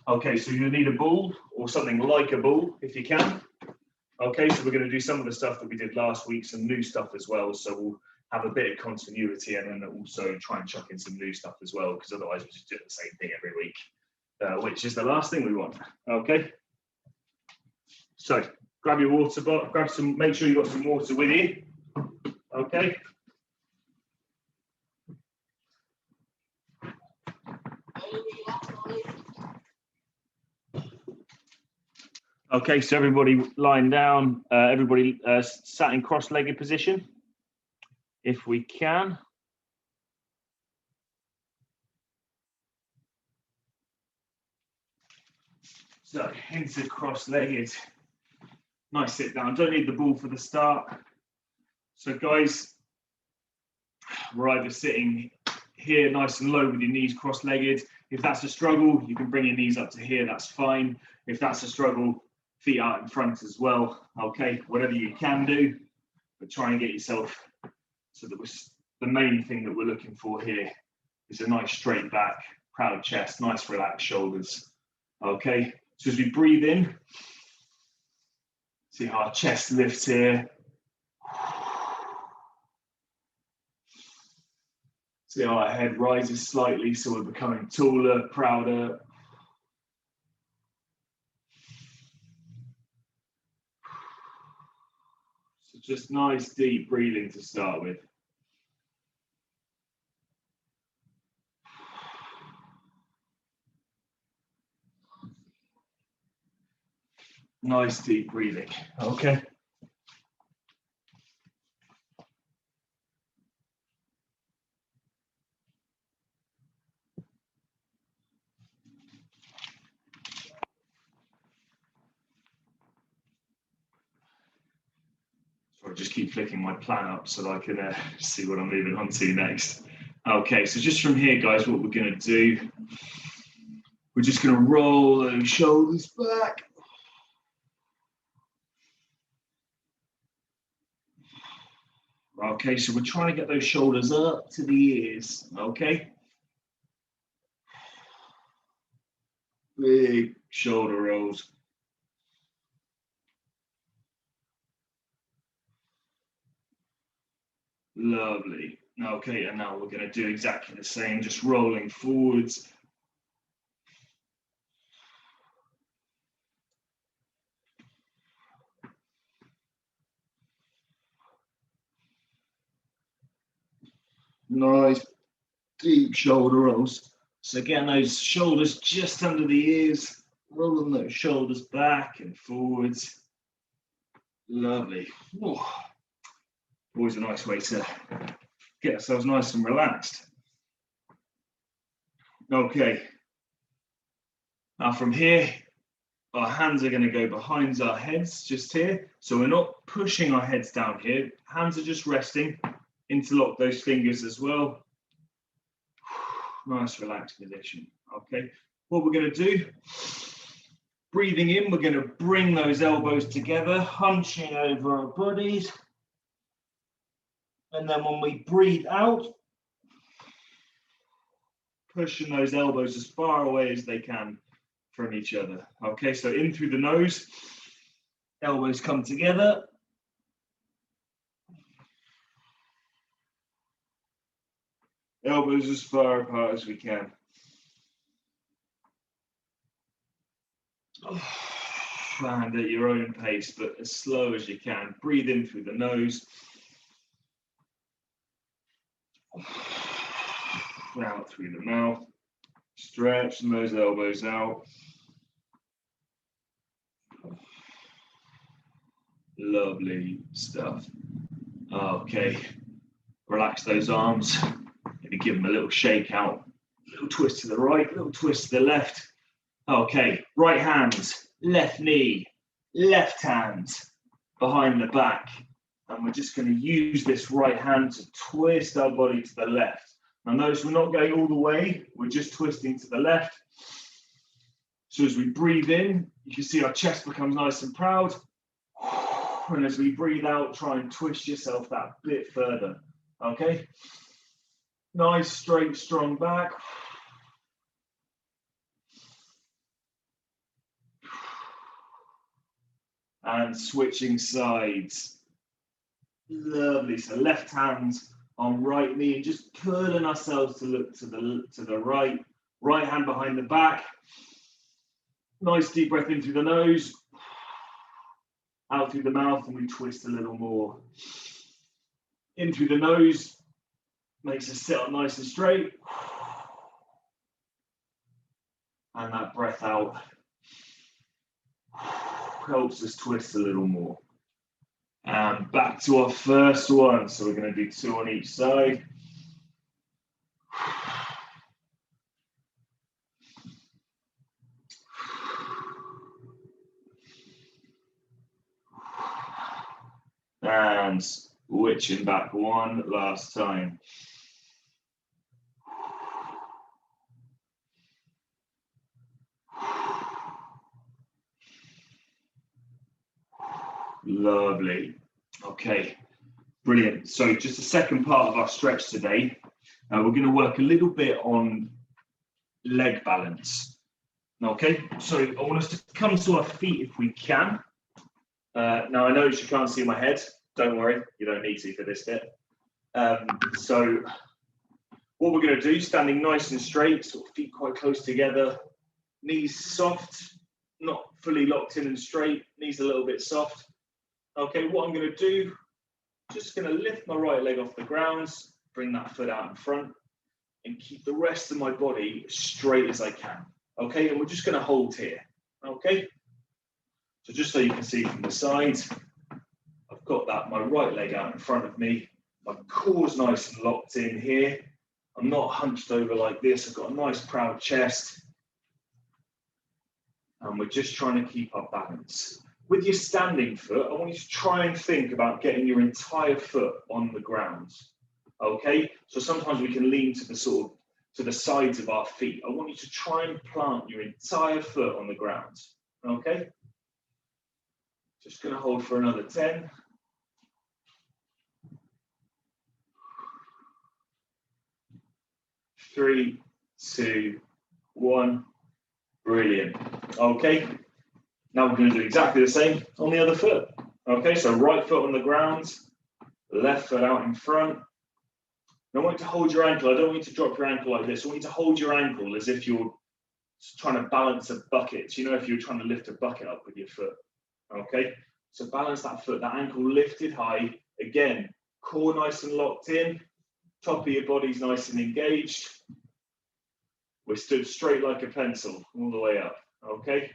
Okay, so you're gonna need a ball or something like a ball if you can. Okay, so we're gonna do some of the stuff that we did last week, some new stuff as well. So we'll have a bit of continuity and then also try and chuck in some new stuff as well, because otherwise we just do the same thing every week, which is the last thing we want. Okay. So grab your water bottle, make sure you've got some water with you. Okay. Okay, so everybody lying down, everybody sat in cross-legged position, if we can. So into cross-legged, nice sit down. Don't need the ball for the start. So guys, we're either sitting here nice and low with your knees cross-legged. If that's a struggle, you can bring your knees up to here, that's fine. If that's a struggle, feet out in front as well. Okay, whatever you can do, but try and get yourself, so that the main thing that we're looking for here is a nice straight back, proud chest, nice relaxed shoulders. Okay, so as we breathe in, see how our chest lifts here. See how our head rises slightly, so we're becoming taller, prouder. So just nice deep breathing to start with. Nice deep breathing, okay. So I just keep flicking my plan up so that I can see what I'm moving on to next. Okay, so just from here, guys, what we're gonna do, we're just gonna roll those shoulders back. Okay, so we're trying to get those shoulders up to the ears, okay? Big shoulder rolls. Lovely. Okay, and now we're going to do exactly the same, just rolling forwards. Nice deep shoulder rolls. So getting those shoulders just under the ears, rolling those shoulders back and forwards. Lovely. Ooh. Always a nice way to get ourselves nice and relaxed. Okay. Now from here, our hands are going to go behind our heads just here. So we're not pushing our heads down here. Hands are just resting. Interlock those fingers as well. Nice relaxed position. Okay. What we're going to do, breathing in, we're going to bring those elbows together, hunching over our bodies. And then when we breathe out, pushing those elbows as far away as they can from each other. Okay, so in through the nose, elbows come together. Elbows as far apart as we can. And at your own pace, but as slow as you can. Breathe in through the nose. Out through the mouth. Stretching those elbows out. Lovely stuff. Okay. Relax those arms. Maybe give them a little shake out. Little twist to the right, little twist to the left. Okay. Right hand, left knee, left hand behind the back. And we're just going to use this right hand to twist our body to the left. Now notice we're not going all the way, we're just twisting to the left. So as we breathe in, you can see our chest becomes nice and proud. And as we breathe out, try and twist yourself that bit further, okay? Nice, straight, strong back. and switching sides. Lovely. So left hand on right knee and just pulling ourselves to look to the right. Right hand behind the back. Nice deep breath in through the nose, out through the mouth, and we twist a little more. In through the nose, makes us sit up nice and straight. And that breath out helps us twist a little more. And back to our first one. So we're going to do 2 on each side. And switching back one last time. Lovely. Okay, brilliant. So just the second part of our stretch today. We're going to work a little bit on leg balance. Okay, so I want us to come to our feet if we can. Now I know you can't see my head. Don't worry, you don't need to for this bit. So what we're going to do, standing nice and straight, sort of feet quite close together, knees soft, not fully locked in and straight, knees a little bit soft. Okay, what I'm going to do, just going to lift my right leg off the ground, bring that foot out in front, and keep the rest of my body as straight as I can. Okay, and we're just going to hold here. Okay, so just so you can see from the side, I've got that, my right leg out in front of me, my core's nice and locked in here. I'm not hunched over like this, I've got a nice proud chest. And we're just trying to keep our balance. With your standing foot, I want you to try and think about getting your entire foot on the ground. Okay, so sometimes we can lean to the sides of our feet. I want you to try and plant your entire foot on the ground. Okay, just going to hold for another 10. 3, 2, 1. Brilliant. Okay, now we're going to do exactly the same on the other foot. Okay, so right foot on the ground, left foot out in front. Now I want you to hold your ankle. I don't want you to drop your ankle like this. I want you to hold your ankle as if you're trying to balance a bucket. You know, if you're trying to lift a bucket up with your foot. Okay, so balance that foot, that ankle lifted high. Again, core nice and locked in. Top of your body's nice and engaged. We're stood straight like a pencil all the way up. Okay.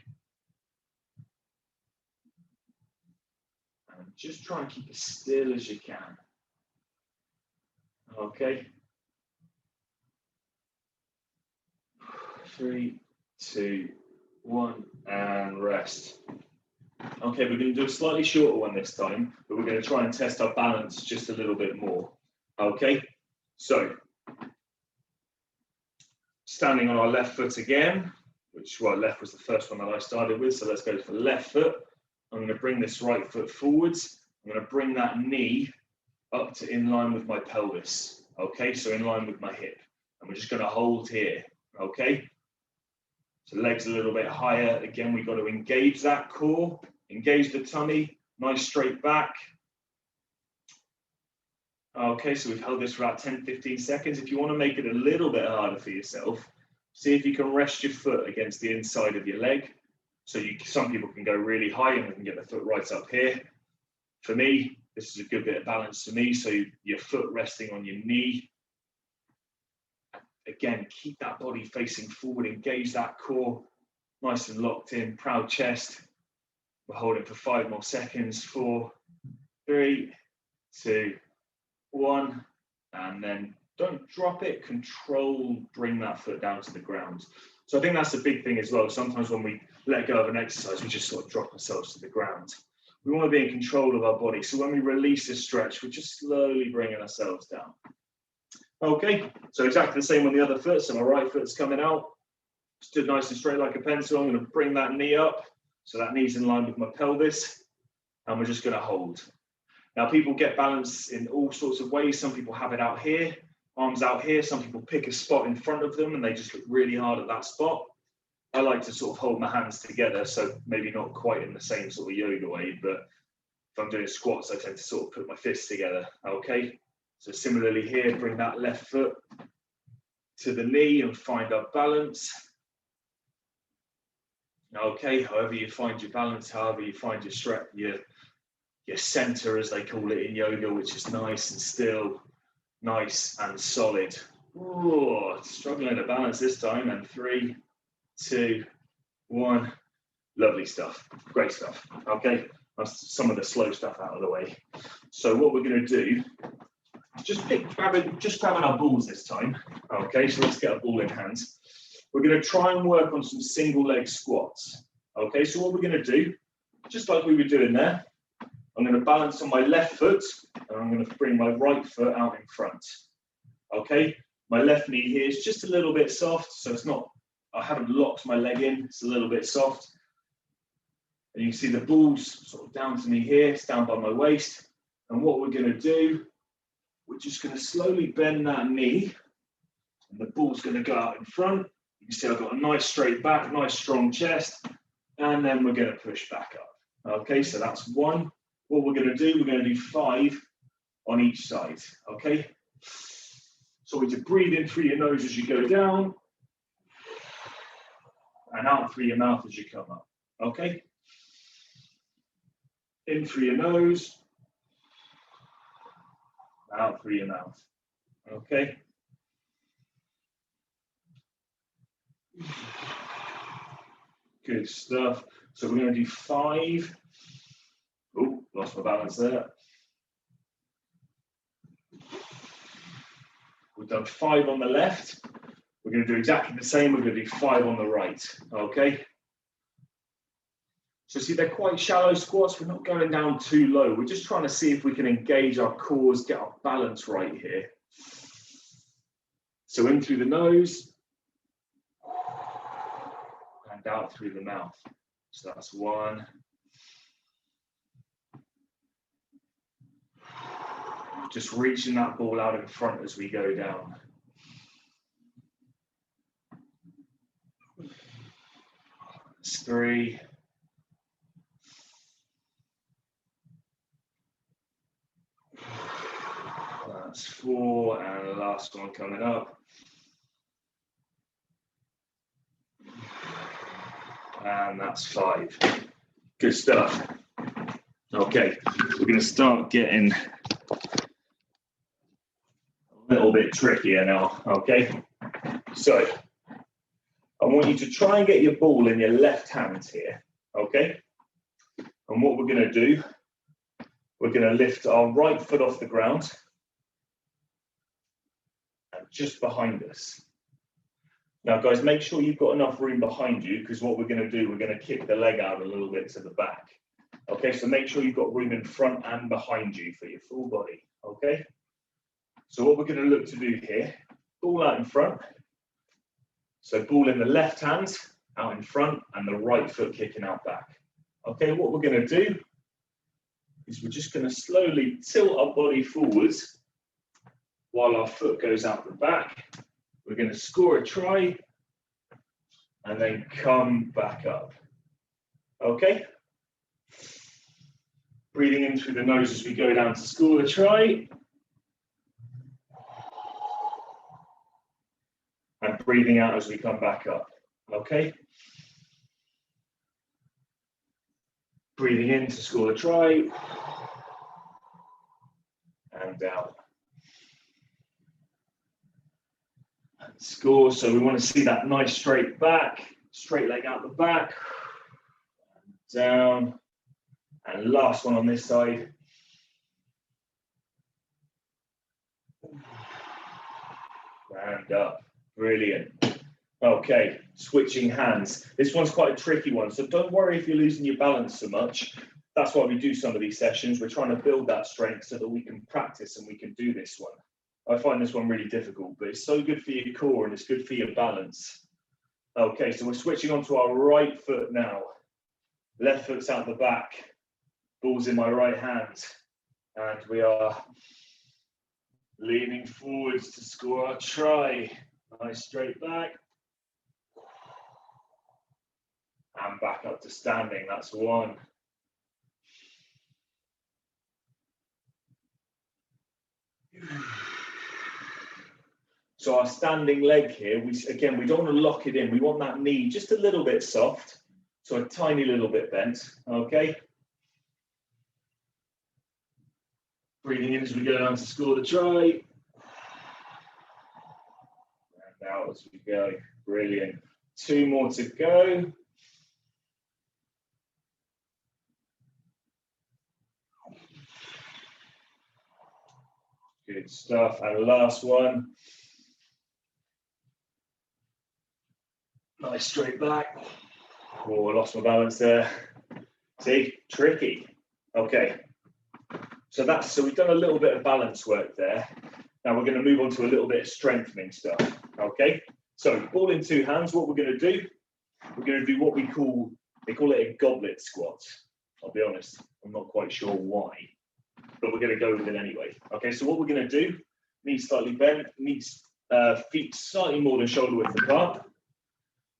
And just try and keep as still as you can. Okay. 3, 2, 1, and rest. Okay, we're going to do a slightly shorter one this time, but we're going to try and test our balance just a little bit more. Okay, so standing on our left foot again, which, well, left was the first one that I started with, so let's go for left foot. I'm going to bring this right foot forwards. I'm going to bring that knee up to in line with my pelvis. Okay, so in line with my hip. And we're just going to hold here. Okay, so legs a little bit higher. Again, we've got to engage that core, engage the tummy, nice straight back. Okay, so we've held this for about 10-15 seconds. If you want to make it a little bit harder for yourself, see if you can rest your foot against the inside of your leg. So some people can go really high and we can get the foot right up here. For me, this is a good bit of balance for me. So your foot resting on your knee. Again, keep that body facing forward, engage that core, nice and locked in, proud chest. We're holding for 5 more seconds. 4, 3, 2, 1, and then don't drop it, control, bring that foot down to the ground. So I think that's a big thing as well. Sometimes when we let go of an exercise, we just sort of drop ourselves to the ground. We want to be in control of our body. So when we release this stretch, we're just slowly bringing ourselves down. Okay, so exactly the same on the other foot. So my right foot's coming out, stood nice and straight like a pencil. I'm going to bring that knee up. So that knee's in line with my pelvis, and we're just going to hold. Now, people get balance in all sorts of ways. Some people have it out here, arms out here. Some people pick a spot in front of them and they just look really hard at that spot. I like to sort of hold my hands together, so maybe not quite in the same sort of yoga way, but if I'm doing squats, I tend to sort of put my fists together, okay? So similarly here, bring that left foot to the knee and find our balance. Okay, however you find your balance, however you find your strength, your center, as they call it in yoga, which is nice and still, nice and solid. Oh, struggling to balance this time, and 3, 2, 1. Lovely stuff, great stuff. Okay, that's some of the slow stuff out of the way. So what we're going to do, just grabbing our balls this time. Okay, so let's get a ball in hand. We're going to try and work on some single leg squats. Okay, so what we're going to do, just like we were doing there, I'm going to balance on my left foot and I'm going to bring my right foot out in front. Okay, my left knee here is just a little bit soft, so it's not, I haven't locked my leg in, it's a little bit soft. And you can see the ball's sort of down to me here, it's down by my waist. And what we're going to do, we're just going to slowly bend that knee and the ball's going to go out in front. You can see I've got a nice straight back, nice strong chest, and then we're going to push back up. Okay, so that's 1. What we're going to do, we're going to do 5 on each side. Okay, so we just breathe in through your nose as you go down, and out through your mouth as you come up. Okay, in through your nose, out through your mouth. Okay. Good stuff. So we're going to do 5. Oh, lost my balance there. We've done 5 on the left. We're going to do exactly the same. We're going to do 5 on the right. Okay. So see, they're quite shallow squats. We're not going down too low. We're just trying to see if we can engage our cores, get our balance right here. So in through the nose and out through the mouth. So that's 1. Just reaching that ball out in front as we go down. That's 3. That's 4, and the last one coming up. And that's 5. Good stuff. Okay, we're going to start getting a little bit trickier now, okay? So, I want you to try and get your ball in your left hand here, okay? And what we're going to do, we're going to lift our right foot off the ground and just behind us. Now, guys, make sure you've got enough room behind you, because what we're going to do, we're going to kick the leg out a little bit to the back. Okay, so make sure you've got room in front and behind you for your full body, okay? So what we're going to look to do here, ball out in front. So ball in the left hand, out in front, and the right foot kicking out back. Okay, what we're going to do is we're just going to slowly tilt our body forwards while our foot goes out the back. We're going to score a try and then come back up. Okay? Breathing in through the nose as we go down to score the try. And breathing out as we come back up. Okay? Breathing in to score the try. And down. Score. So we want to see that nice straight back, straight leg out the back, down, and last one on this side. And up. Brilliant. Okay, switching hands. This one's quite a tricky one, so don't worry if you're losing your balance so much. That's why we do some of these sessions. We're trying to build that strength so that we can practice and we can do this one. I find this one really difficult, but it's so good for your core and it's good for your balance. Okay, so we're switching onto our right foot now. Left foot's out the back. Ball's in my right hand. And we are leaning forwards to score our try. Nice straight back. And back up to standing, that's 1. So our standing leg here, again, we don't want to lock it in. We want that knee just a little bit soft, so a tiny little bit bent, okay? Breathing in as we go down to score the try. And out as we go, brilliant. 2 more to go. Good stuff, and last one. Nice straight back. Oh, I lost my balance there. See, tricky. Okay, so we've done a little bit of balance work there. Now we're going to move on to a little bit of strengthening stuff. Okay, so ball in 2 hands. What we're going to do? We're going to do what they call it a goblet squat. I'll be honest, I'm not quite sure why, but we're going to go with it anyway. Okay, so what we're going to do, knees slightly bent, feet slightly more than shoulder width apart.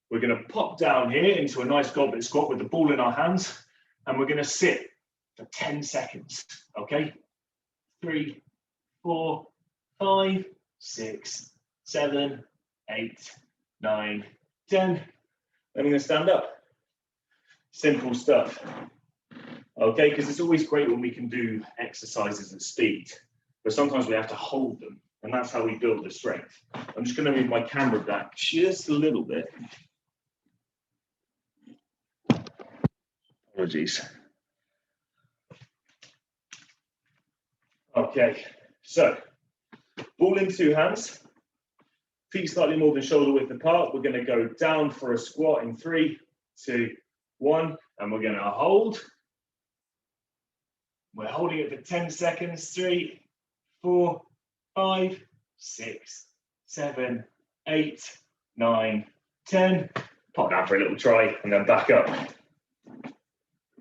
We're going to pop down here into a nice goblet squat with the ball in our hands, and we're going to sit for 10 seconds. Okay, 3, 4, 5, 6, 7, 8, 9, 10. Then we're going to stand up. Simple stuff. Okay, because it's always great when we can do exercises at speed, but sometimes we have to hold them, and that's how we build the strength. I'm just going to move my camera back just a little bit. Apologies. Okay, so ball in 2 hands, feet slightly more than shoulder width apart. We're going to go down for a squat in 3, 2, 1, and we're going to hold. We're holding it for 10 seconds. 3, 4, 5, 6, 7, 8, 9, 10. Pop down for a little try and then back up.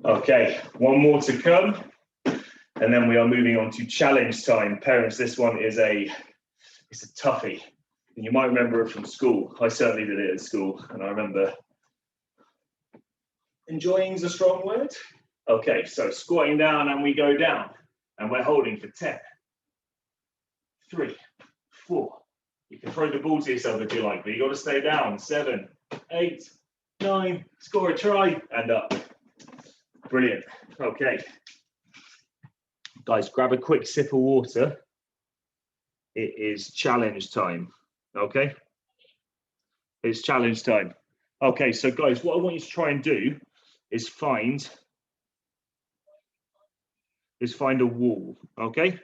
Okay, 1 more to come. And then we are moving on to challenge time. Parents, this one is it's a toughie. And you might remember it from school. I certainly did it at school. And I remember enjoying is a strong word. Okay, so squatting down and we go down. And we're holding for 10, 3, 4. You can throw the ball to yourself if you like, but you got to stay down. 7, 8, 9, score a try and up. Brilliant. Okay. Guys, grab a quick sip of water. It is challenge time. Okay? It's challenge time. Okay, so guys, what I want you to try and do is find a wall. Okay?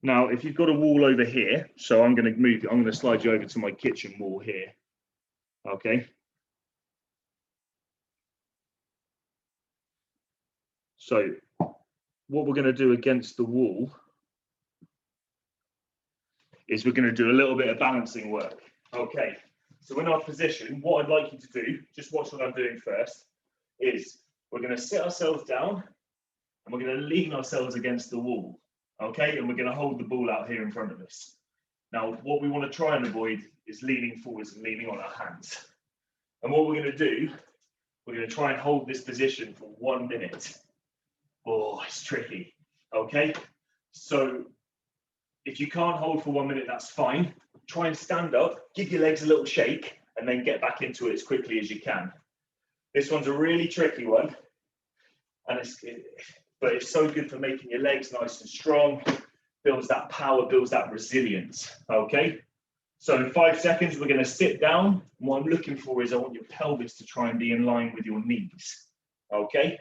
Now, if you've got a wall over here, so I'm going to slide you over to my kitchen wall here. Okay? So what we're going to do against the wall is we're going to do a little bit of balancing work. Okay, so in our position, what I'd like you to do, just watch what I'm doing first, is we're going to sit ourselves down and we're going to lean ourselves against the wall. Okay, and we're going to hold the ball out here in front of us. Now, what we want to try and avoid is leaning forwards and leaning on our hands. And what we're going to do, we're going to try and hold this position for 1 minute. Oh, it's tricky. Okay, so if you can't hold for 1 minute, that's fine. Try and stand up, give your legs a little shake, and then get back into it as quickly as you can. This one's a really tricky one, and but it's so good for making your legs nice and strong, builds that power, builds that resilience. Okay, so in 5 seconds, we're going to sit down. And what I'm looking for is I want your pelvis to try and be in line with your knees. Okay,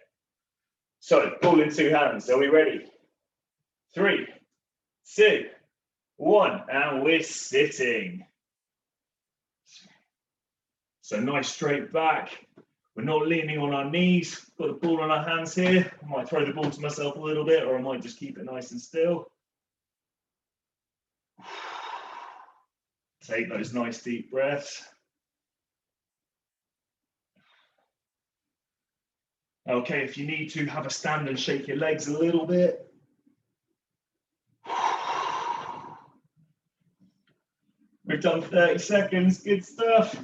so ball in 2 hands. Are we ready? 3, 2, 1, and we're sitting. So nice straight back. We're not leaning on our knees. Got the ball on our hands here. I might throw the ball to myself a little bit, or I might just keep it nice and still. Take those nice deep breaths. Okay, if you need to, have a stand and shake your legs a little bit. We've done 30 seconds, good stuff.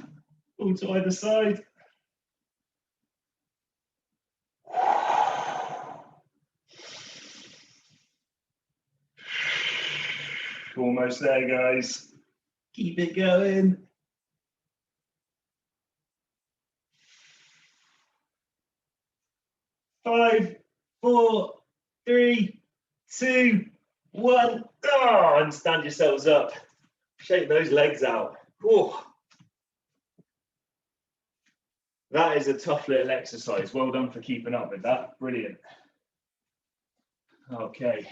Ball to either side. Almost there, guys. Keep it going. 5, 4, 3, 2, 1. Oh, and stand yourselves up. Shake those legs out. Oh. That is a tough little exercise. Well done for keeping up with that. Brilliant. Okay.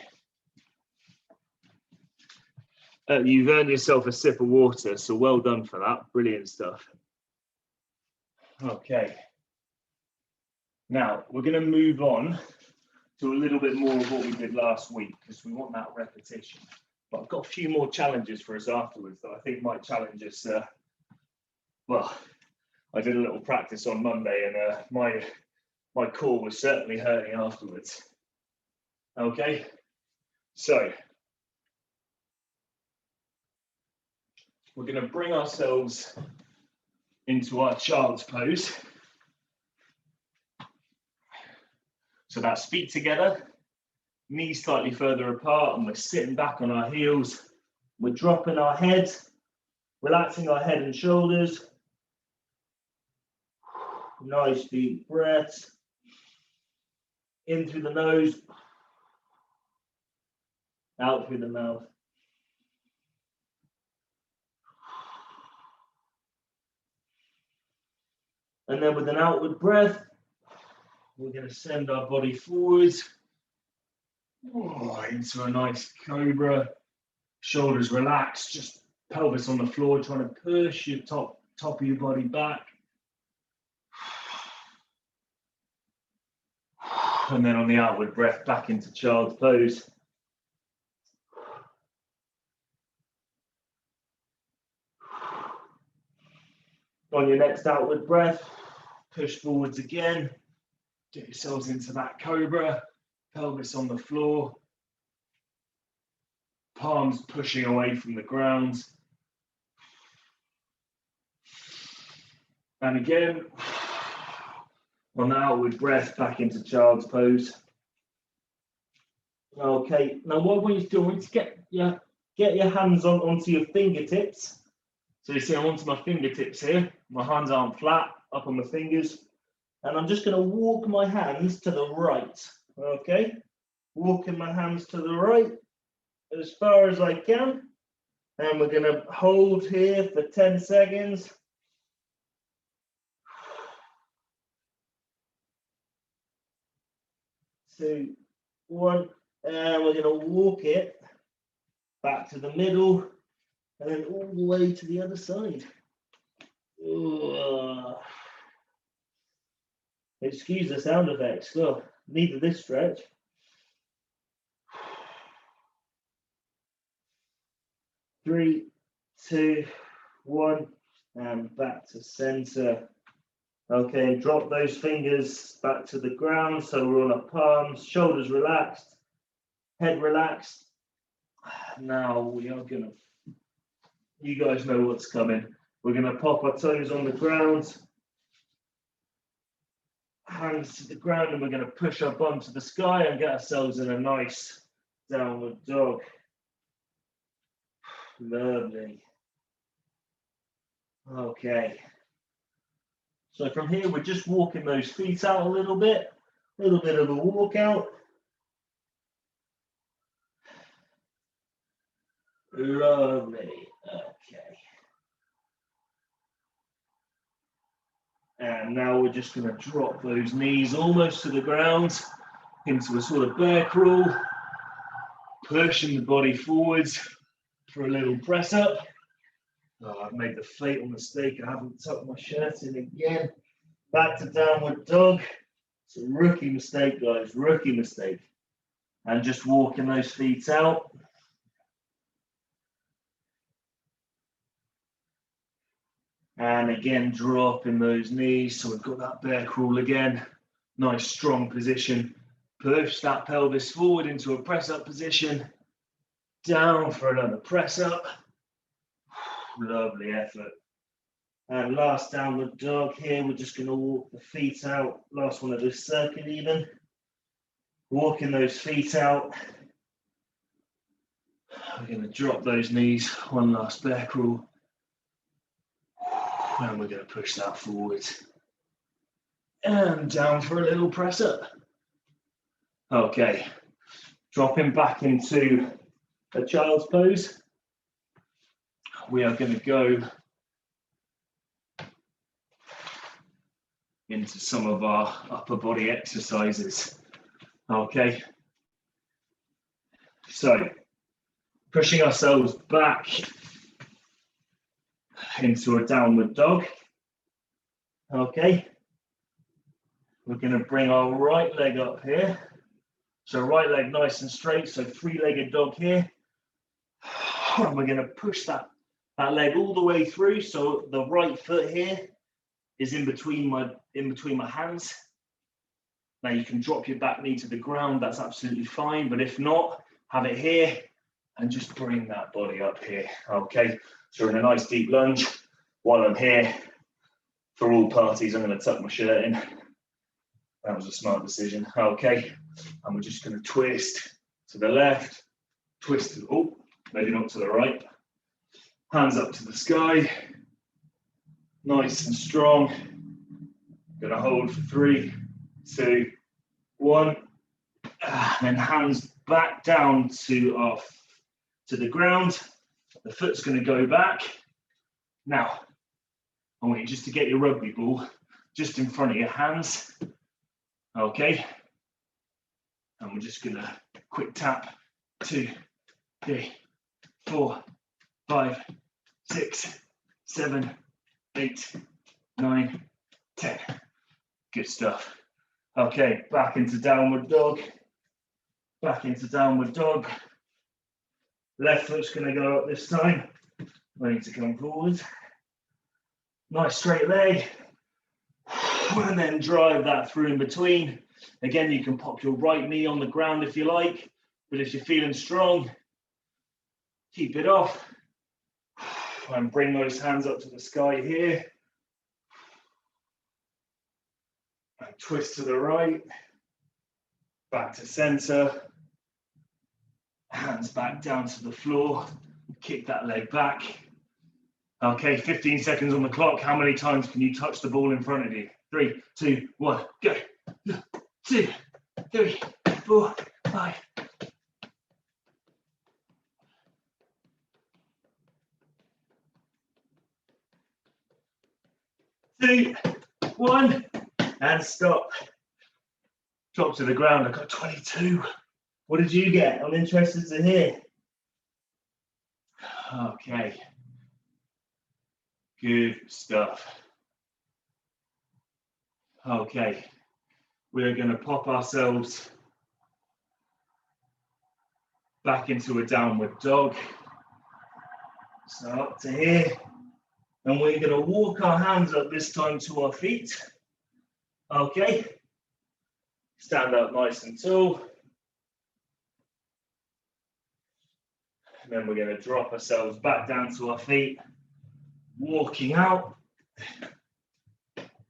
You've earned yourself a sip of water, so well done for that. Brilliant stuff. Okay. Now, we're going to move on to a little bit more of what we did last week because we want that repetition. But I've got a few more challenges for us afterwards that I think might challenge us. Well, I did a little practice on Monday and my core was certainly hurting afterwards. Okay, so we're going to bring ourselves into our child's pose. So that's feet together, knees slightly further apart, and we're sitting back on our heels. We're dropping our head, relaxing our head and shoulders. Nice deep breaths. In through the nose, out through the mouth. And then with an outward breath, we're going to send our body forwards into a nice cobra. Shoulders relaxed, just pelvis on the floor, trying to push your top of your body back. And then on the outward breath, back into child's pose. On your next outward breath, push forwards again. Get yourselves into that cobra, pelvis on the floor. Palms pushing away from the ground. And again, on the outward breath, back into child's pose. Okay, now what I want you to do, I want you to get your hands onto your fingertips. So you see I'm onto my fingertips here. My hands aren't flat, up on my fingers. And I'm just going to walk my hands to the right. Okay, walking my hands to the right as far as I can. And we're going to hold here for 10 seconds. 2, 1, and we're going to walk it back to the middle and then all the way to the other side. Excuse the sound effects. Oh, neither this stretch. Three, 2, 1, and back to center. Okay, and drop those fingers back to the ground. So we're on our palms, shoulders relaxed, head relaxed. Now we are gonna, you guys know what's coming. We're gonna pop our toes on the ground, hands to the ground, and we're gonna push our bum to the sky and get ourselves in a nice downward dog. Lovely. Okay. So from here, we're just walking those feet out a little bit of a walk out. Lovely. Okay. And now we're just going to drop those knees almost to the ground into a sort of bear crawl, pushing the body forwards for a little press up. Oh, I've made the fatal mistake. I haven't tucked my shirt in again. Back to downward dog. It's a rookie mistake, guys. Rookie mistake. And just walking those feet out. And again, dropping those knees. So we've got that bear crawl again. Nice strong position. Push that pelvis forward into a press up position. Down for another press up. Lovely effort. And last downward dog here, we're just going to walk the feet out. Last one of this circuit even. Walking those feet out. We're going to drop those knees, one last bear crawl, and we're going to push that forward and down for a little press up. Okay, dropping back into a child's pose. We are going to go into some of our upper body exercises. Okay, so pushing ourselves back into a downward dog. Okay, we're going to bring our right leg up here. So right leg nice and straight, so three-legged dog here. And we're going to push that leg all the way through, so the right foot here is in between my hands. Now you can drop your back knee to the ground, that's absolutely fine, but if not, have it here and just bring that body up here. Okay, so we're in a nice deep lunge. While I'm here, for all parties, I'm going to tuck my shirt in. That was a smart decision. Okay, and we're just going to twist to the left, twist to, oh, maybe not to the right. Hands up to the sky, nice and strong. Going to hold for 3, 2, 1. And then hands back down to the ground. The foot's going to go back. Now, I want you just to get your rugby ball just in front of your hands. Okay. And we're just going to quick tap. 2, 3, 4, 5, 6, 7, 8, 9, 10. Good stuff. Okay, back into downward dog. Back into downward dog. Left foot's going to go up this time. Ready to come forward. Nice straight leg. And then drive that through in between. Again, you can pop your right knee on the ground if you like, but if you're feeling strong, keep it off. And bring those hands up to the sky here. And twist to the right. Back to center. Hands back down to the floor. Kick that leg back. Okay, 15 seconds on the clock. How many times can you touch the ball in front of you? 3, 2, 1, go. 2, 3, 4, 5. 2, 1, and stop. Drop to the ground. I got 22. What did you get? I'm interested to hear. Okay. Good stuff. Okay. We're going to pop ourselves back into a downward dog. So up to here. And we're going to walk our hands up this time to our feet. Okay. Stand up nice and tall. And then we're going to drop ourselves back down to our feet. Walking out.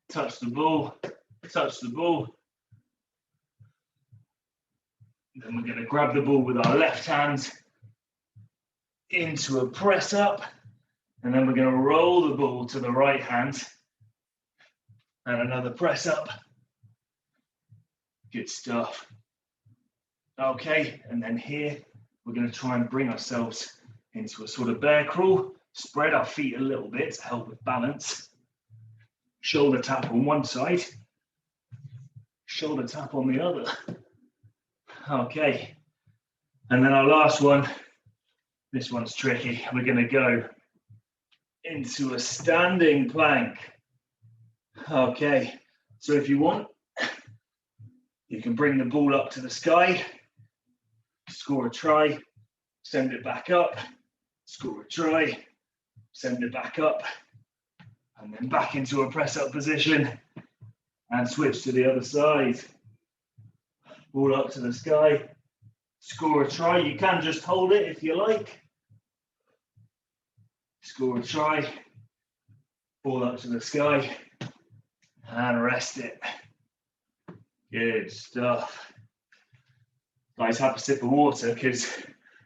Touch the ball. Touch the ball. Then we're going to grab the ball with our left hand into a press up. And then we're going to roll the ball to the right hand. And another press up. Good stuff. Okay, and then here, we're going to try and bring ourselves into a sort of bear crawl. Spread our feet a little bit to help with balance. Shoulder tap on one side. Shoulder tap on the other. Okay. And then our last one, this one's tricky. We're going to go into a standing plank. Okay. So if you want, you can bring the ball up to the sky, score a try, send it back up, score a try, send it back up, and then back into a press-up position, and switch to the other side. Ball up to the sky, score a try. You can just hold it if you like. Score a try, ball up to the sky, and rest it. Good stuff. Guys, have a sip of water because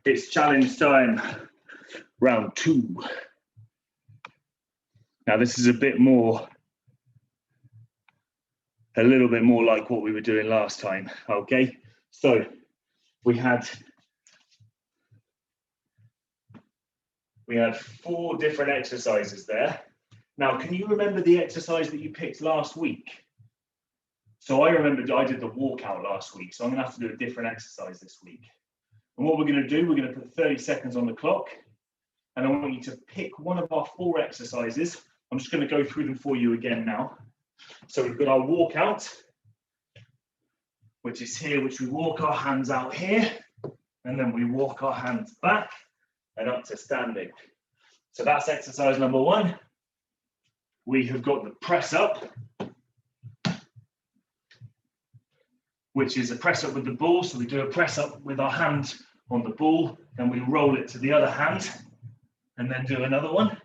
It's challenge time, round 2. Now this is a little bit more like what we were doing last time, okay? So we had 4 different exercises there. Now, can you remember the exercise that you picked last week? So I remembered I did the walkout last week, so I'm gonna have to do a different exercise this week. And what we're gonna do, we're gonna put 30 seconds on the clock, and I want you to pick one of our 4 exercises. I'm just gonna go through them for you again now. So we've got our walkout, which is here, which we walk our hands out here, and then we walk our hands back and up to standing. So that's exercise number 1. We have got the press up, which is a press up with the ball. So we do a press up with our hand on the ball, and we roll it to the other hand, and then do another one.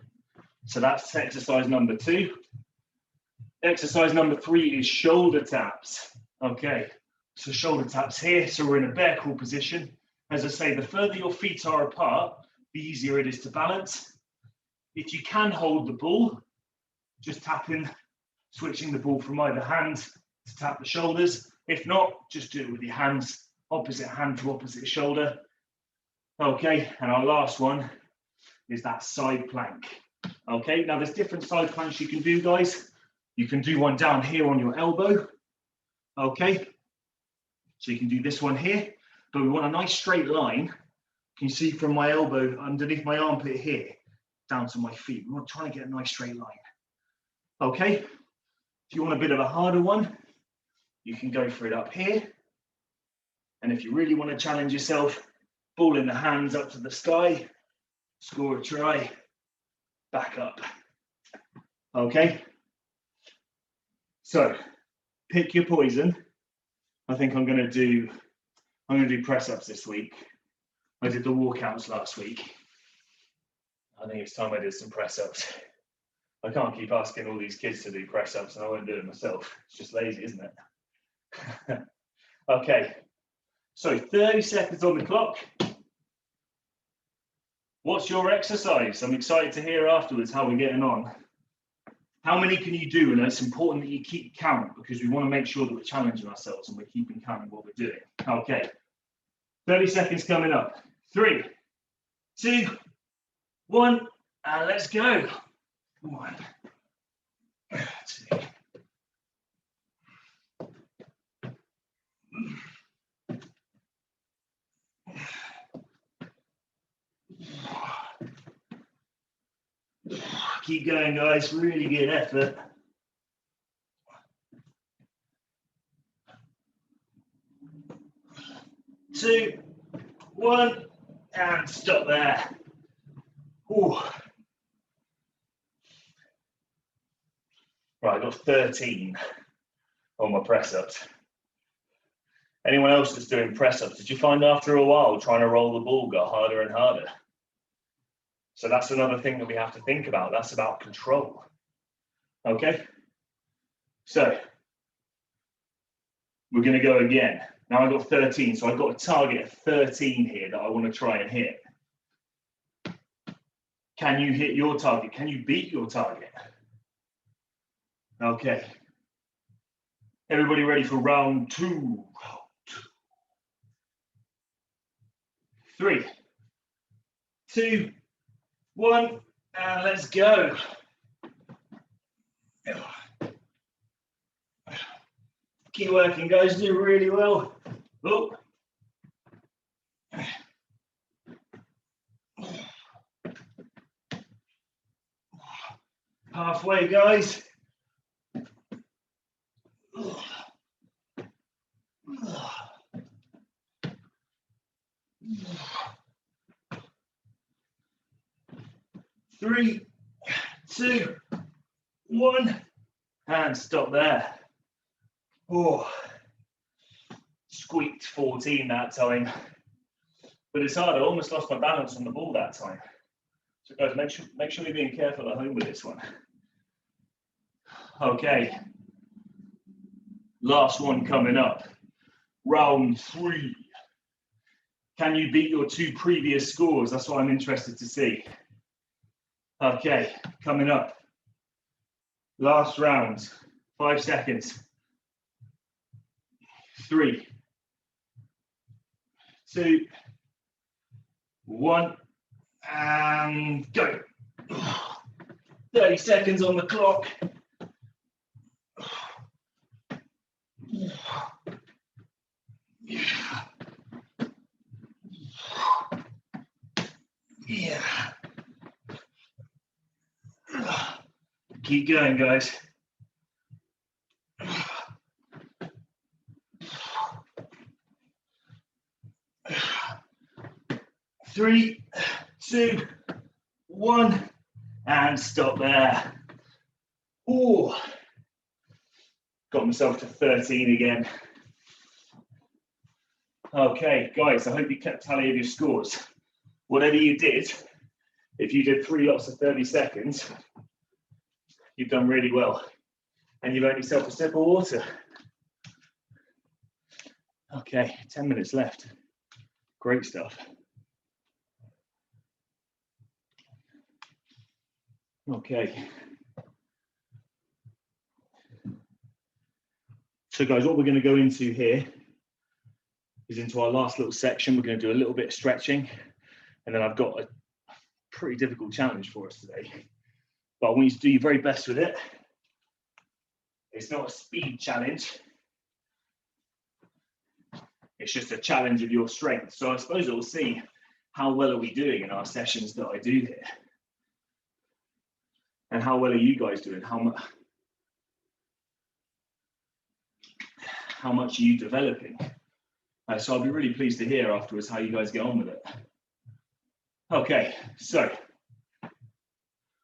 So that's exercise number 2. Exercise number 3 is shoulder taps. Okay, so shoulder taps here. So we're in a bear crawl position. As I say, the further your feet are apart, the easier it is to balance. If you can hold the ball, just tapping, switching the ball from either hand to tap the shoulders. If not, just do it with your hands, opposite hand to opposite shoulder. Okay, and our last one is that side plank. Okay, now there's different side planks you can do, guys. You can do one down here on your elbow. Okay, so you can do this one here, but we want a nice straight line. Can you see from my elbow underneath my armpit here, down to my feet? We're trying to get a nice straight line. Okay, if you want a bit of a harder one, you can go for it up here. And if you really want to challenge yourself, ball in the hands up to the sky, score a try, back up. Okay, so pick your poison. I think I'm going to do press ups this week. I did the walkouts last week. I think it's time I did some press ups. I can't keep asking all these kids to do press ups and I won't do it myself. It's just lazy, isn't it? Okay, so 30 seconds on the clock. What's your exercise? I'm excited to hear afterwards how we're getting on. How many can you do? And it's important that you keep count because we want to make sure that we're challenging ourselves and we're keeping count of what we're doing. Okay, 30 seconds coming up. 3, 2, 1, and let's go. 1, 2. Keep going, guys. Really good effort. 2, 1, and stop there. Ooh. Right, I got 13 on my press ups. Anyone else that's doing press ups, did you find after a while trying to roll the ball got harder and harder? So that's another thing that we have to think about. That's about control. Okay, so we're going to go again. Now I got 13, so I've got a target of 13 here that I want to try and hit. Can you hit your target? Can you beat your target? Okay. Everybody ready for round 2? 3, 2, 1, and let's go. Keep working, guys. Do really well. Oh. Halfway, guys. 3, 2, 1, and stop there. Oh, squeaked 14 that time, but it's hard. I almost lost my balance on the ball that time. So guys, make sure you're being careful at home with this one. Okay, last one coming up. Round 3. Can you beat your 2 previous scores? That's what I'm interested to see. Okay, coming up. Last round, 5 seconds. 3, 2, 1, and go. 30 seconds on the clock. Yeah. Keep going, guys. 3, 2, 1, and stop there. Oh, got myself to 13 again. Okay, guys, I hope you kept tally of your scores. Whatever you did, if you did 3 lots of 30 seconds, you've done really well. And you've earned yourself a sip of water. Okay, 10 minutes left. Great stuff. Okay. So guys, what we're going to go into here is into our last little section. We're going to do a little bit of stretching, and then I've got a pretty difficult challenge for us today. But I want you to do your very best with it. It's not a speed challenge. It's just a challenge of your strength. So I suppose we'll see how well are we doing in our sessions that I do here. And how well are you guys doing? How much are you developing? So I'll be really pleased to hear afterwards how you guys get on with it. Okay, so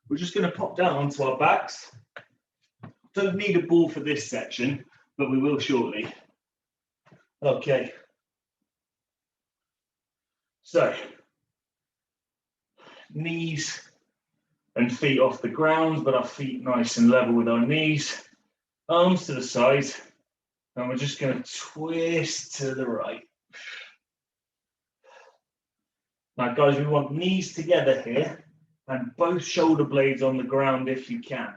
we're just going to pop down onto our backs. Don't need a ball for this section, but we will shortly. Okay. So, knees and feet off the ground, but our feet nice and level with our knees. Arms to the side, and we're just going to twist to the right. Now, guys, we want knees together here, and both shoulder blades on the ground if you can.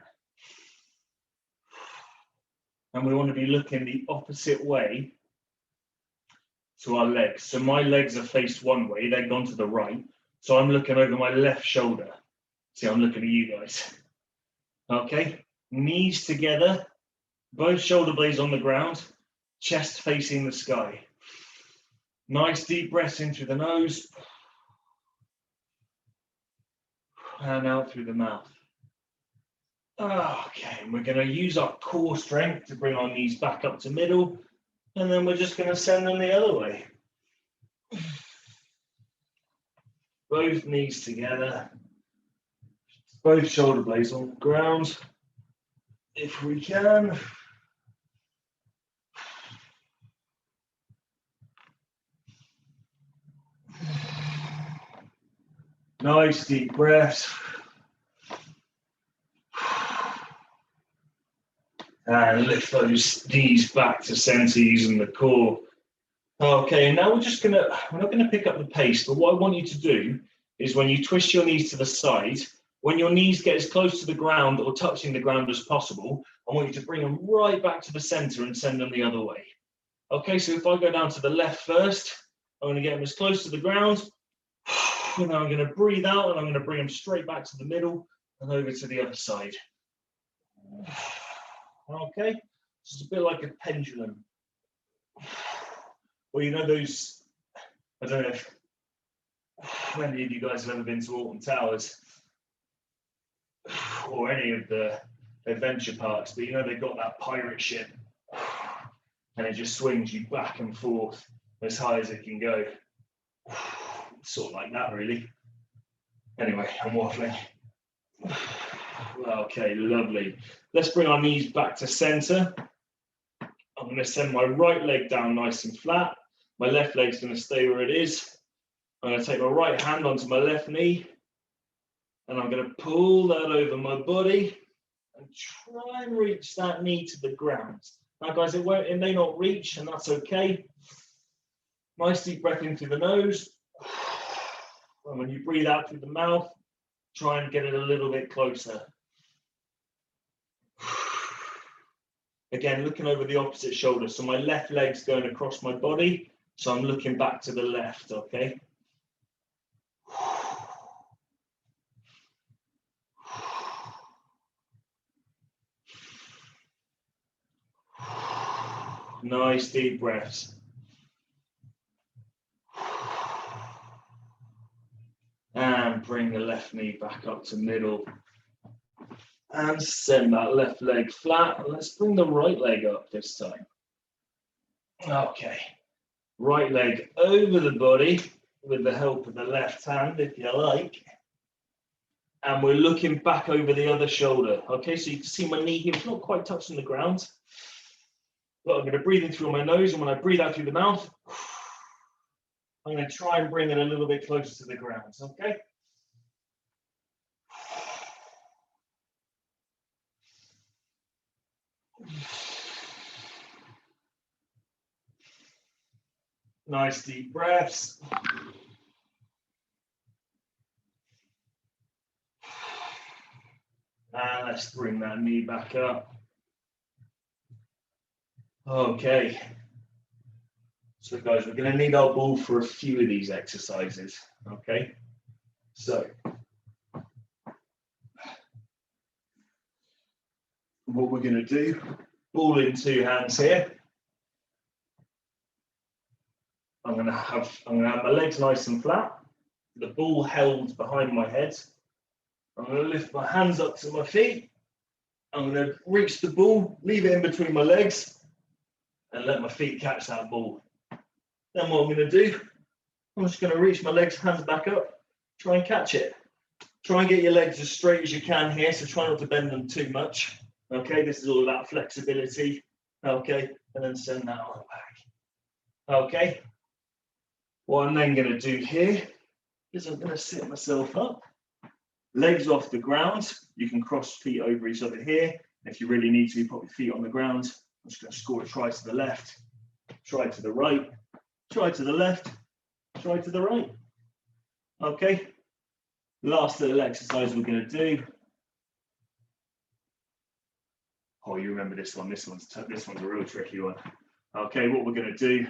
And we want to be looking the opposite way to our legs. So my legs are faced one way, they've gone to the right. So I'm looking over my left shoulder. See, I'm looking at you guys. Okay, knees together, both shoulder blades on the ground, chest facing the sky. Nice deep breaths in through the nose. And out through the mouth. Okay, and we're going to use our core strength to bring our knees back up to middle. And then we're just going to send them the other way. Both knees together. Both shoulder blades on the ground, if we can. Nice deep breaths. And lift those knees back to center using the core. Okay, now we're not gonna pick up the pace, but what I want you to do is when you twist your knees to the side, when your knees get as close to the ground or touching the ground as possible, I want you to bring them right back to the center and send them the other way. Okay, so if I go down to the left first, I'm gonna get them as close to the ground, and then I'm gonna breathe out and I'm gonna bring them straight back to the middle and over to the other side. Okay, it's a bit like a pendulum. Well, you know those, I don't know if many of you guys have ever been to Alton Towers or any of the adventure parks, but you know they've got that pirate ship and it just swings you back and forth as high as it can go. Sort of like that, really. Anyway, I'm waffling. Okay, lovely. Let's bring our knees back to center. I'm going to send my right leg down nice and flat. My left leg's going to stay where it is. I'm going to take my right hand onto my left knee, and I'm going to pull that over my body and try and reach that knee to the ground. Now, guys, it may not reach, and that's okay. Nice deep breath in through the nose. And when you breathe out through the mouth, try and get it a little bit closer. Again, looking over the opposite shoulder. So my left leg's going across my body. So I'm looking back to the left, okay? Nice deep breaths. And bring the left knee back up to middle. And send that left leg flat. And let's bring the right leg up this time. Okay. Right leg over the body with the help of the left hand, if you like. And we're looking back over the other shoulder. Okay, so you can see my knee here. It's not quite touching the ground. But I'm going to breathe in through my nose. And when I breathe out through the mouth, I'm going to try and bring it a little bit closer to the ground. Okay. Nice deep breaths. And let's bring that knee back up. Okay. So guys, we're going to need our ball for a few of these exercises. Okay. So what we're going to do, ball in two hands here. I'm going to have my legs nice and flat, the ball held behind my head. I'm going to lift my hands up to my feet. I'm going to reach the ball, leave it in between my legs, and let my feet catch that ball. Then what I'm going to do, I'm just going to reach my legs, hands back up, try and catch it. Try and get your legs as straight as you can here, so try not to bend them too much. Okay, this is all about flexibility. Okay, and then send that on back. Okay. What I'm then going to do here is I'm going to sit myself up, legs off the ground. You can cross feet over each other here. If you really need to, put your feet on the ground. I'm just going to score a try to the left, try to the right, try to the left, try to the right. Okay. Last little exercise we're going to do. Oh, you remember this one? This one's a real tricky one. Okay, what we're going to do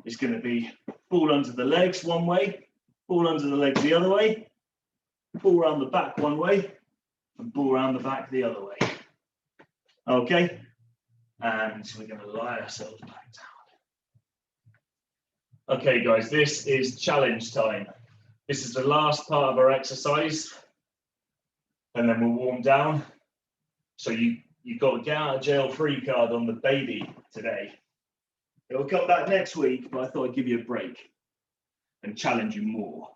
is going to be ball under the legs one way, ball under the legs the other way, ball around the back one way, and ball around the back the other way. Okay, and we're going to lie ourselves back down. Okay, guys, this is challenge time. This is the last part of our exercise, and then we'll warm down. So you've got to get out of jail free card on the baby today. It will come back next week, but I thought I'd give you a break and challenge you more.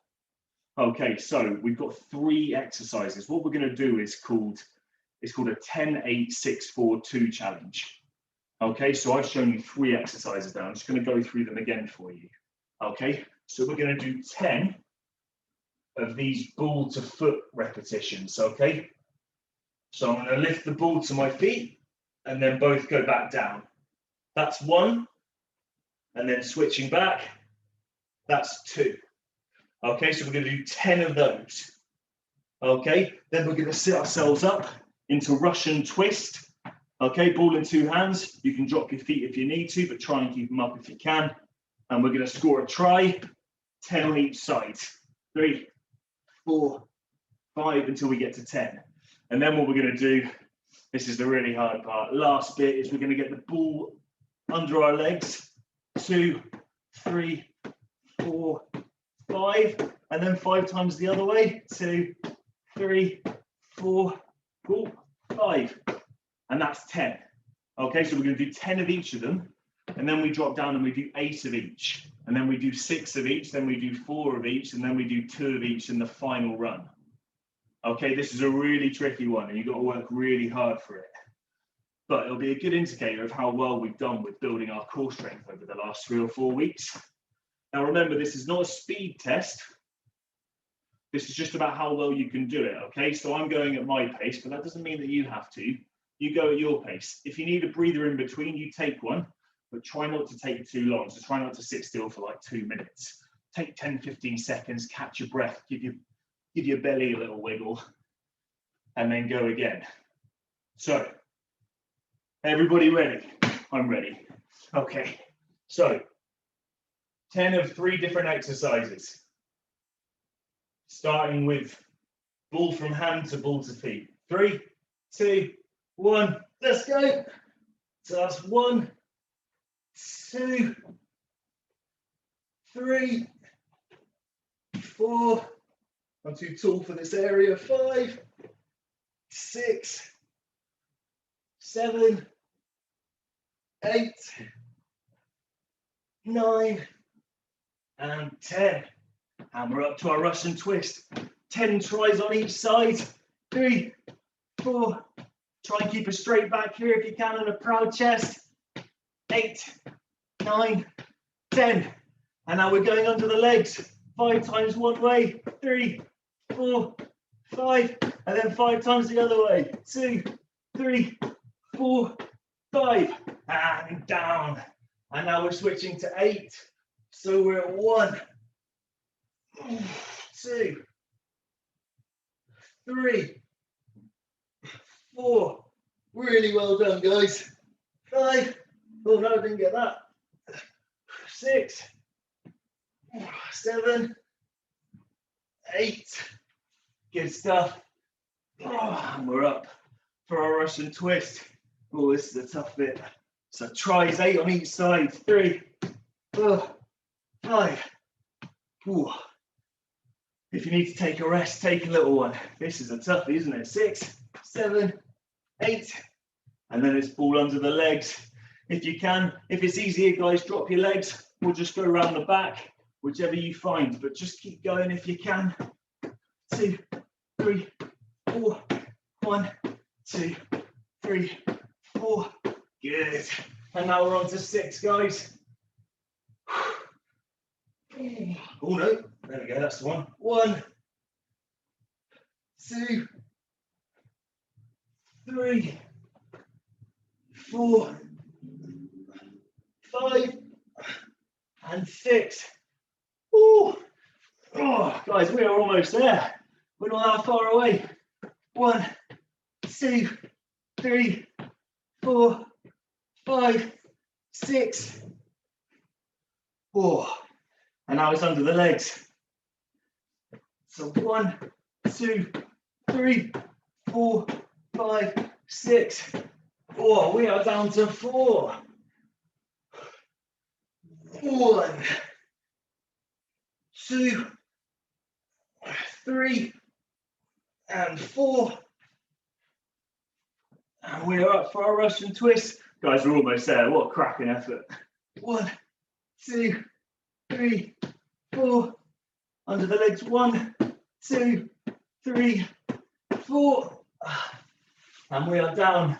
Okay, so we've got 3 exercises. What we're going to do is called a 10-8-6-4-2 challenge. Okay, so I've shown you 3 exercises now. I'm just going to go through them again for you. Okay, so we're going to do 10 of these ball to foot repetitions. Okay, so I'm going to lift the ball to my feet and then both go back down. That's 1. And then switching back, that's 2. Okay, so we're going to do 10 of those. Okay, then we're going to sit ourselves up into Russian twist. Okay, ball in 2 hands. You can drop your feet if you need to, but try and keep them up if you can. And we're going to score a try, 10 on each side. 3, 4, 5 until we get to 10. And then what we're going to do, this is the really hard part. Last bit is we're going to get the ball under our legs. 2, 3, 4, 5, and then 5 times the other way. 2, 3, 4, 5, and that's 10. Okay, so we're going to do 10 of each of them, and then we drop down and we do 8 of each, and then we do 6 of each, then we do 4 of each, and then we do 2 of each in the final run. Okay, this is a really tricky one, and you've got to work really hard for it. But it'll be a good indicator of how well we've done with building our core strength over the last 3 or 4 weeks. Now remember, this is not a speed test. This is just about how well you can do it, okay? So I'm going at my pace, but that doesn't mean that you have to. You go at your pace. If you need a breather in between, you take one. but try not to take too long. So try not to sit still for like 2 minutes. Take 10, 15 seconds, catch your breath, give your belly a little wiggle, and then go again. So, everybody ready? I'm ready. Okay, so 10 of 3 different exercises. Starting with ball from hand to ball to feet. 3, 2, 1, let's go. So that's 1, 2, 3, 4. I'm too tall for this area. 5, 6, 7, 8, 9, and 10. And we're up to our Russian twist. 10 tries on each side. 3, 4. Try and keep a straight back here if you can, and a proud chest. 8, 9, 10. And now we're going under the legs. 5 times one way. 3, 4, 5. And then 5 times the other way. 2, 3, 4, 5. And down. And now we're switching to 8. So we're at 1, 2, 3, 4. Really well done, guys. 5. Oh no, I didn't get that. 6, 7, 8. Good stuff. And we're up for our Russian twist. Oh, this is a tough bit. So tries 8 on each side. 3, 4, 5. Ooh. If you need to take a rest, take a little one. This is a toughie, isn't it? 6, 7, 8. And then it's ball under the legs. If you can, if it's easier, guys, drop your legs. We'll just go around the back, whichever you find. But just keep going if you can. 2, 3, 4. 1, 2, 3, 4. Good. And now we're on to 6, guys. Oh no, there we go, that's the one. 1, 2, 3, 4, 5, and 6. Ooh. Oh, guys, we are almost there. We're not that far away. 1, 2, 3, 4, 5, 6. Oh. And now it's under the legs. So 1, 2, 3, 4, 5, 6. Oh, we are down to 4. 1, 2, 3, and 4. And we are up for our Russian twist. Guys, we're almost there. What a cracking effort. 1, 2, 3, 4. Under the legs. 1, 2, 3, 4. And we are down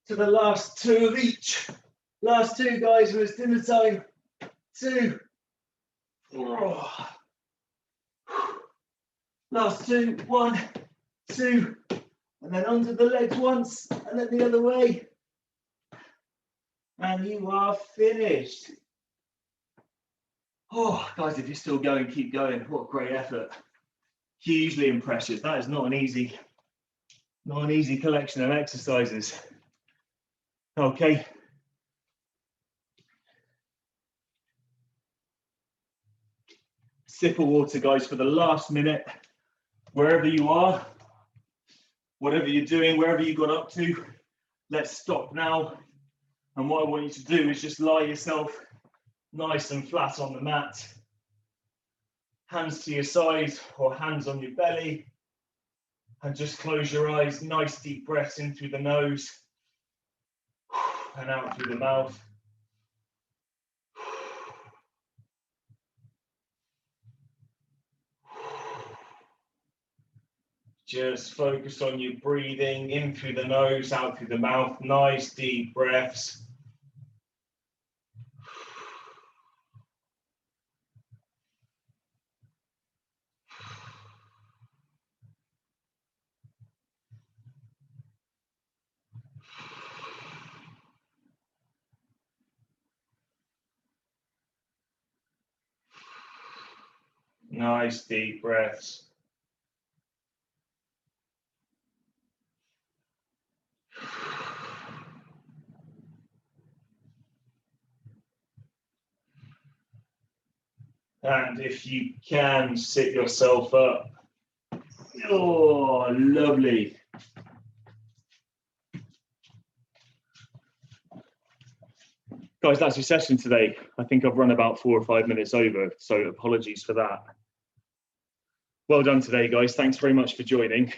to the last 2 of each. Last 2, guys, when it's dinner time. 2. Oh. Last 2. 1, 2. And then under the legs once, and then the other way. And you are finished. Oh, guys, if you're still going, keep going. What a great effort. Hugely impressive. That is not an easy collection of exercises. Okay. Sip of water, guys, for the last minute. Wherever you are, whatever you're doing, wherever you got up to, let's stop now. And what I want you to do is just lie yourself nice and flat on the mat. Hands to your sides or hands on your belly. And just close your eyes. Nice deep breaths in through the nose and out through the mouth. Just focus on your breathing in through the nose, out through the mouth. Nice deep breaths. Nice deep breaths. And if you can, sit yourself up. Oh, lovely. Guys, that's your session today. I think I've run about 4 or 5 minutes over, so apologies for that. Well done today, guys. Thanks very much for joining.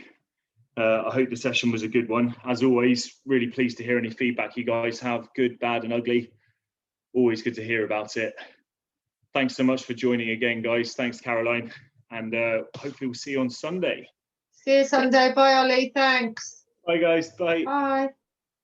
I hope the session was a good one. As always, really pleased to hear any feedback you guys have, good, bad, and ugly. Always good to hear about it. Thanks so much for joining again, guys. Thanks, Caroline. And hopefully we'll see you on Sunday. See you Sunday. Bye, Ollie. Thanks. Bye, guys. Bye. Bye.